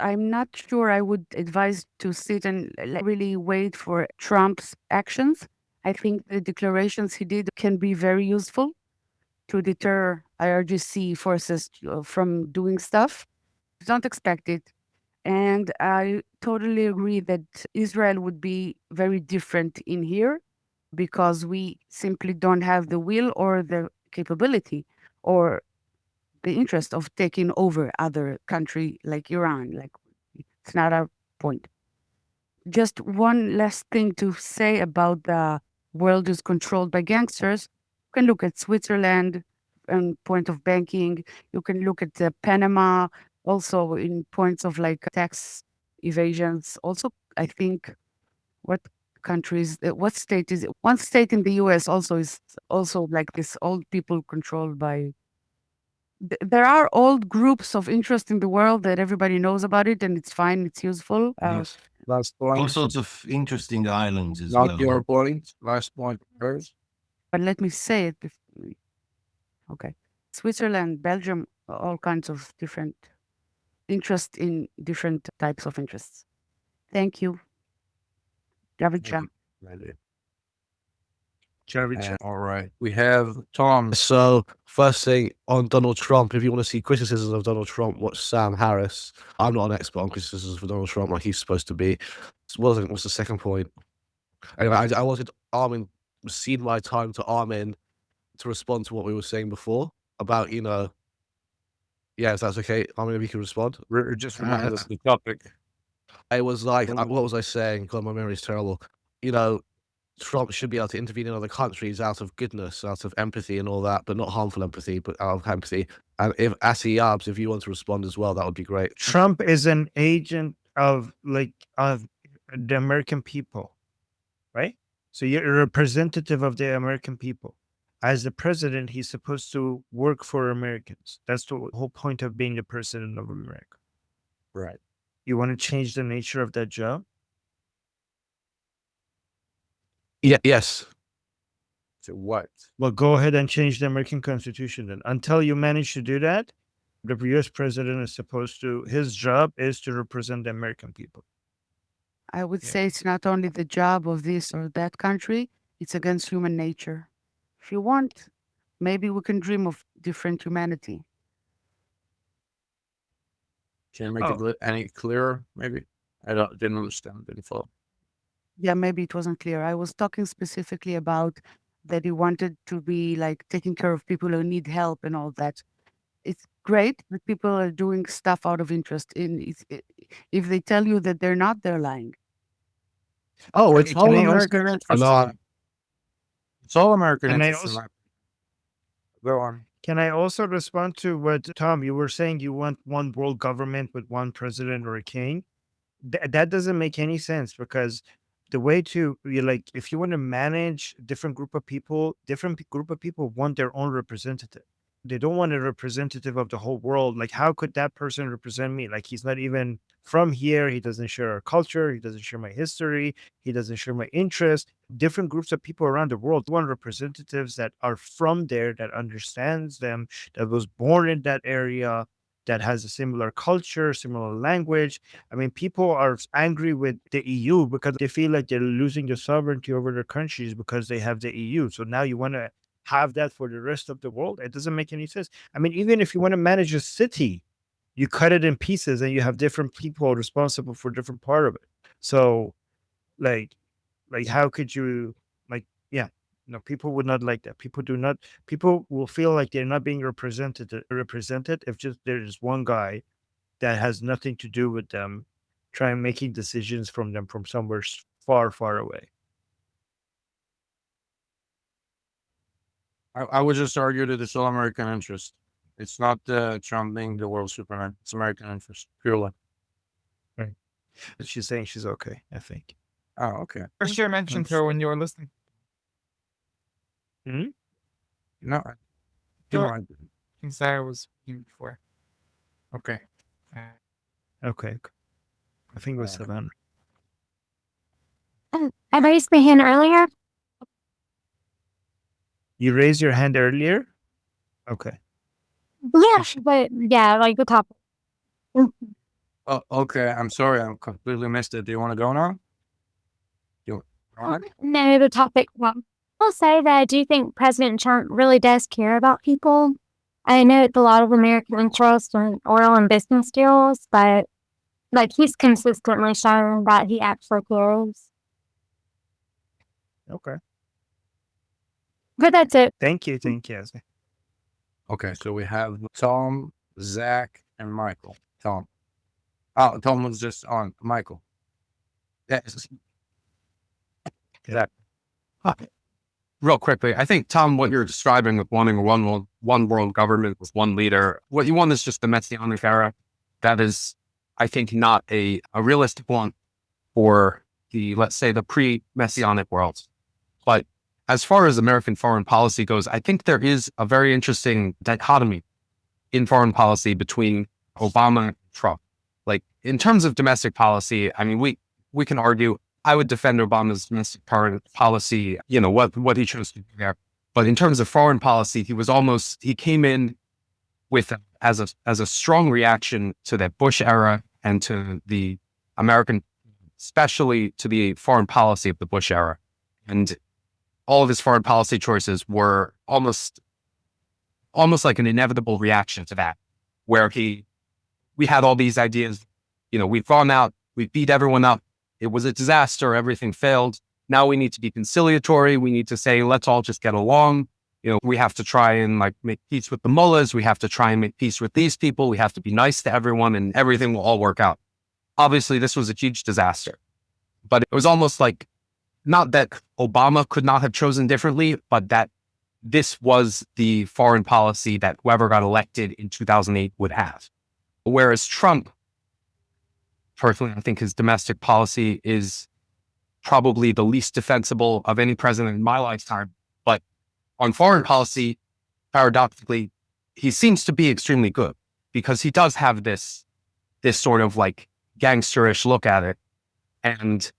I'm not sure I would advise to sit and really wait for Trump's actions. I think the declarations he did can be very useful to deter IRGC forces from doing stuff. Don't expect it. And I totally agree that Israel would be very different in here because we simply don't have the will or the capability or the interest of taking over other country like Iran. Like it's not our point. Just one last thing to say about the world is controlled by gangsters. You can look at Switzerland and point of banking. You can look at Panama also in points of like tax evasions. Also, I think what countries, what state is it? One state in the US also is also like this old people controlled by there are old groups of interest in the world that everybody knows about it and it's fine, it's useful. Yes. Last All point. sorts of interesting islands as Not well. your point. Last point first. But let me say it. Okay. Switzerland, Belgium, all kinds of different interest in different types of interests. Thank you. Javicha. All right. We have Tom. So, first thing on Donald Trump, if you want to see criticisms of Donald Trump, watch Sam Harris. I'm not an expert on criticisms for Donald Trump like he's supposed to be. What's the second point? Anyway, I wanted Armin, cede my time to Armin to respond to what we were saying before about, yeah, if that's okay, Armin, if you can respond. Just remind us the topic. I was like, what was I saying? God, my memory's terrible. Trump should be able to intervene in other countries out of goodness, out of empathy and all that, but not harmful empathy, but out of empathy. And if Asi Yabs, if you want to respond as well, that would be great. Trump is an agent of the American people, right? So you're a representative of the American people. As the president, he's supposed to work for Americans. That's the whole point of being the president of America. Right. You want to change the nature of that job? Yeah, yes. So what? Well, go ahead and change the American Constitution then. Until you manage to do that, the US president is supposed to, his job is to represent the American people. I would say it's not only the job of this or that country, it's against human nature. If you want, maybe we can dream of different humanity. Can you make it any clearer, maybe? Didn't understand, didn't follow. Yeah, maybe it wasn't clear. I was talking specifically about that he wanted to be like taking care of people who need help and all that. It's great that people are doing stuff out of interest. If they tell you that they're not, they're lying. Oh, it's all I American interest. It's all American Can I interest. also- Go on. Can I also respond to what, Tom, you were saying you want one world government with one president or a king? That doesn't make any sense because the way to, if you want to manage different group of people want their own representative. They don't want a representative of the whole world. Like, how could that person represent me? Like, he's not even from here. He doesn't share our culture. He doesn't share my history. He doesn't share my interest. Different groups of people around the world want representatives that are from there, that understands them, that was born in that area, that has a similar culture, similar language. I mean, people are angry with the EU because they feel like they're losing their sovereignty over their countries because they have the EU. So now you want to have that for the rest of the world? It doesn't make any sense. I mean, even if you want to manage a city, you cut it in pieces and you have different people responsible for different part of it. So, like how could you, no, people would not like that. People will feel like they're not being represented if just there's one guy that has nothing to do with them trying making decisions from them from somewhere far, far away. I would just argue that it's all American interest. It's not Trump being the world Superman. It's American interest, purely. Right. But she's saying she's okay, I think. Oh, okay. First year mentioned her when you were listening. No. Sure. Since I was here before. Okay. Okay. I think it was Savannah. I raised my hand earlier. You raised your hand earlier? Okay. Yeah, but yeah, like the top. Oh, okay. I'm sorry. I completely missed it. Do you want to go now? You No, the topic. Well, I'll say that. Do you think President Trump really does care about people? I know it's a lot of American interest in oil and business deals, but like he's consistently shown that he actually cares. Okay. But that's it. Thank you. Thank you. Okay, so we have Tom, Zach, and Michael. Tom. Oh, Tom was just on. Michael. Yes. Zach. Real quickly, I think, Tom, what you're describing with wanting one world government with one leader, what you want is just the messianic era. That is, I think, not a realistic one for the, let's say, the pre-messianic world. But as far as American foreign policy goes, I think there is a very interesting dichotomy in foreign policy between Obama and Trump. Like, in terms of domestic policy, I mean, we can argue. I would defend Obama's domestic foreign policy, what he chose to do there. But in terms of foreign policy, he came in with as a strong reaction to that Bush era and to the American, especially to the foreign policy of the Bush era. And all of his foreign policy choices were almost like an inevitable reaction to that, where we had all these ideas, we've gone out, we've beat everyone up. It was a disaster. Everything failed. Now we need to be conciliatory. We need to say, let's all just get along. We have to try and make peace with the mullahs. We have to try and make peace with these people. We have to be nice to everyone and everything will all work out. Obviously, this was a huge disaster, but it was almost like not that Obama could not have chosen differently, but that this was the foreign policy that whoever got elected in 2008 would have. Whereas Trump, personally, I think his domestic policy is probably the least defensible of any president in my lifetime. But on foreign policy, paradoxically, he seems to be extremely good because he does have this sort of gangsterish look at it. And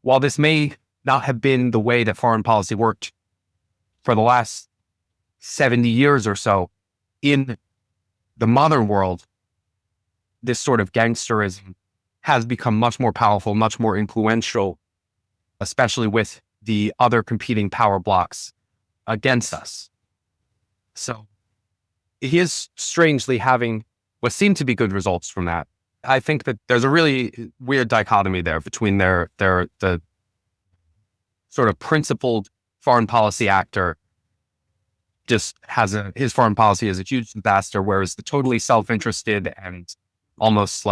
while this may not have been the way that foreign policy worked for the last 70 years or so, in the modern world, this sort of gangsterism has become much more powerful, much more influential, especially with the other competing power blocks against us. So he is strangely having what seem to be good results from that. I think that there's a really weird dichotomy there between the sort of principled foreign policy actor just has his foreign policy is a huge disaster, whereas the totally self-interested and almost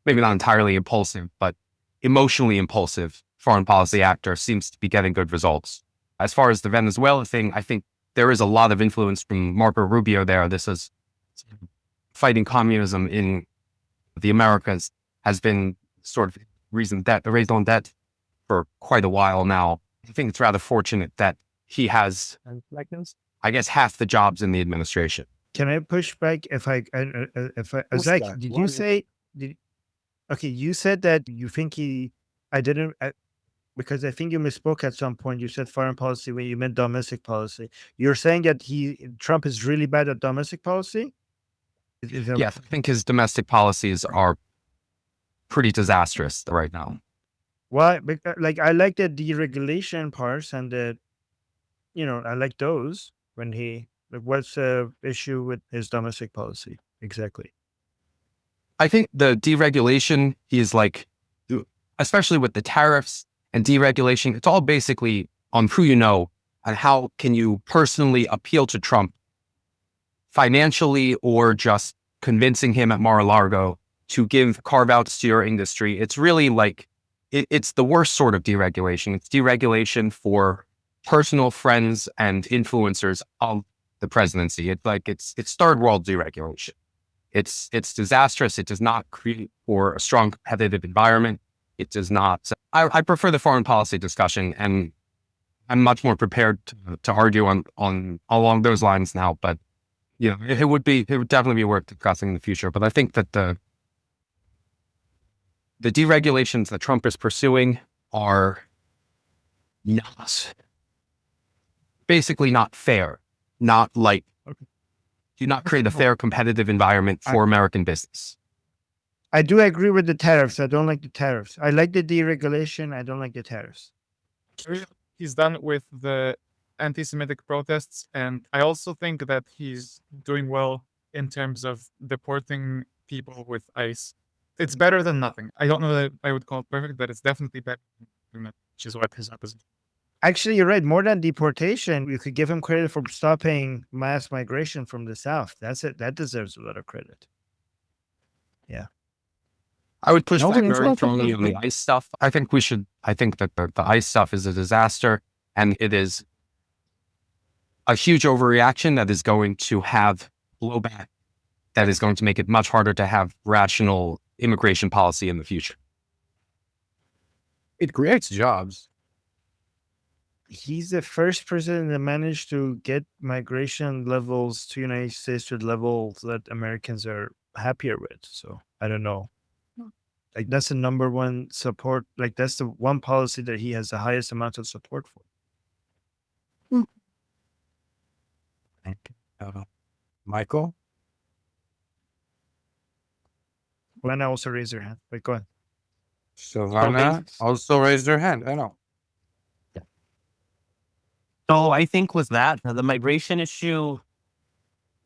maybe not entirely impulsive, but emotionally impulsive foreign policy actor seems to be getting good results. As far as the Venezuela thing, I think there is a lot of influence from Marco Rubio there. This is fighting communism in the Americas has been sort of raison d'etre for quite a while now. I think it's rather fortunate that he has, I guess, half the jobs in the administration. Can I push back Zach, did you say, okay, you said that you think because I think you misspoke at some point. You said foreign policy when you meant domestic policy. You're saying that Trump is really bad at domestic policy? Yes, I think his domestic policies are pretty disastrous right now. Why? Because, I like the deregulation parts and I like those when what's the issue with his domestic policy exactly? I think the deregulation is especially with the tariffs and deregulation, it's all basically on who you know and how can you personally appeal to Trump financially or just convincing him at Mar-a-Lago to give carve-outs to your industry. It's really it's the worst sort of deregulation. It's deregulation for personal friends and influencers of the presidency. It's third world deregulation. It's disastrous. It does not create for a strong competitive environment. It does not. I prefer the foreign policy discussion, and I'm much more prepared to argue on along those lines now. But it would definitely be worth discussing in the future. But I think that the deregulations that Trump is pursuing are basically not fair. Do not create a fair competitive environment for American business. I do agree with the tariffs. I don't like the tariffs. I like the deregulation. I don't like the tariffs. He's done with the anti-Semitic protests, and I also think that he's doing well in terms of deporting people with ICE. It's better than nothing. I don't know that I would call it perfect, but it's definitely better than nothing, which is what his opposite. Actually, you're right. More than deportation, you could give him credit for stopping mass migration from the South. That's it. That deserves a lot of credit. I would push No, back it's very not strongly on the ICE stuff. I think that the ICE stuff is a disaster, and it is a huge overreaction that is going to have blowback, that is going to make it much harder to have rational immigration policy in the future. It creates jobs. He's the first president that managed to get migration levels to United States to levels that Americans are happier with. So I don't know. Like that's the number one support. Like that's the one policy that he has the highest amount of support for. Michael? Lena also raised her hand. Wait, go ahead. Savannah also raised her hand. I know. So I think with that, the migration issue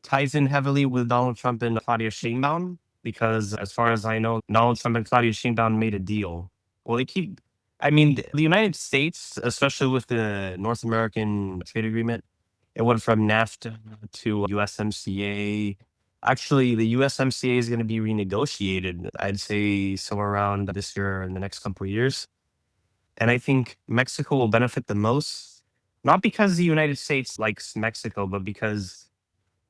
ties in heavily with Donald Trump and Claudia Sheinbaum, because as far as I know, Donald Trump and Claudia Sheinbaum made a deal. Well, the United States, especially with the North American trade agreement, it went from NAFTA to USMCA. Actually, the USMCA is going to be renegotiated, I'd say somewhere around this year or in the next couple of years. And I think Mexico will benefit the most, not because the United States likes Mexico, but because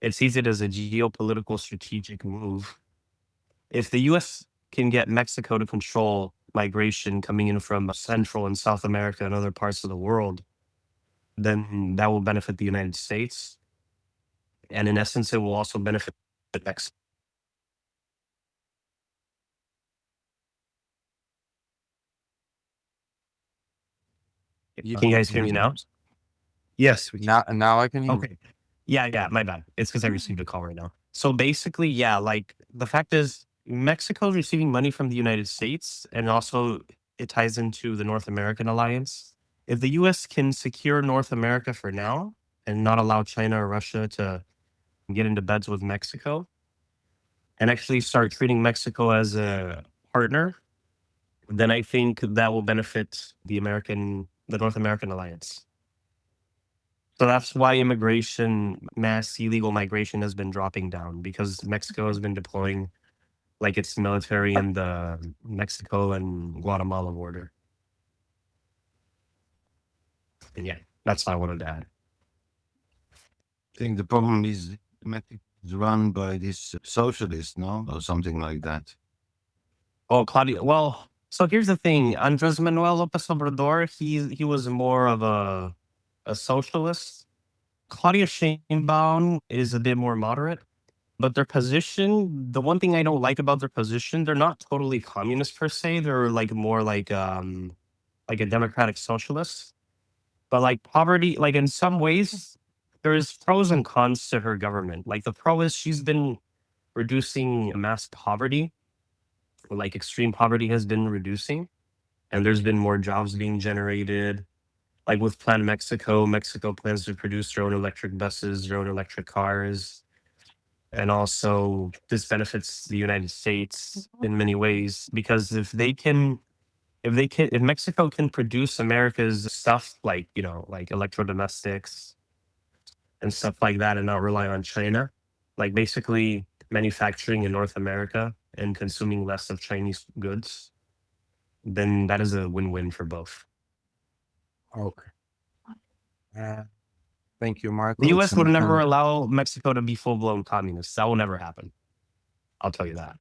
it sees it as a geopolitical strategic move. If the US can get Mexico to control migration coming in from Central and South America and other parts of the world, then that will benefit the United States. And in essence, it will also benefit Mexico. Can you guys hear me now? Yes, Now I can hear. Okay. Yeah, my bad. It's because I received a call right now. So basically, yeah, like the fact is Mexico is receiving money from the United States, and also it ties into the North American alliance. If the US can secure North America for now and not allow China or Russia to get into beds with Mexico and actually start treating Mexico as a partner, then I think that will benefit the North American alliance. So that's why mass illegal migration has been dropping down, because Mexico has been deploying like its military in the Mexico and Guatemala border. And yeah, that's what I wanted to add. I think the problem is Mexico is run by this socialist, no, or something like that. Oh, Claudia. Well, so here's the thing. Andres Manuel Lopez Obrador, he was more of a socialist. Claudia Sheinbaum is a bit more moderate, but their position, the one thing I don't like about their position, they're not totally communist per se. They're like more like a democratic socialist. But like poverty, like in some ways, there's pros and cons to her government. Like the pro is she's been reducing mass poverty, like extreme poverty has been reducing, and there's been more jobs being generated. Like with Plan Mexico, Mexico plans to produce their own electric buses, their own electric cars. And also this benefits the United States in many ways, because if Mexico can produce America's stuff, like, like electrodomestics and stuff like that, and not rely on China, like basically manufacturing in North America and consuming less of Chinese goods, then that is a win-win for both. Okay. Thank you, Marco. The US would never allow Mexico to be full-blown communist. That will never happen. I'll tell you that.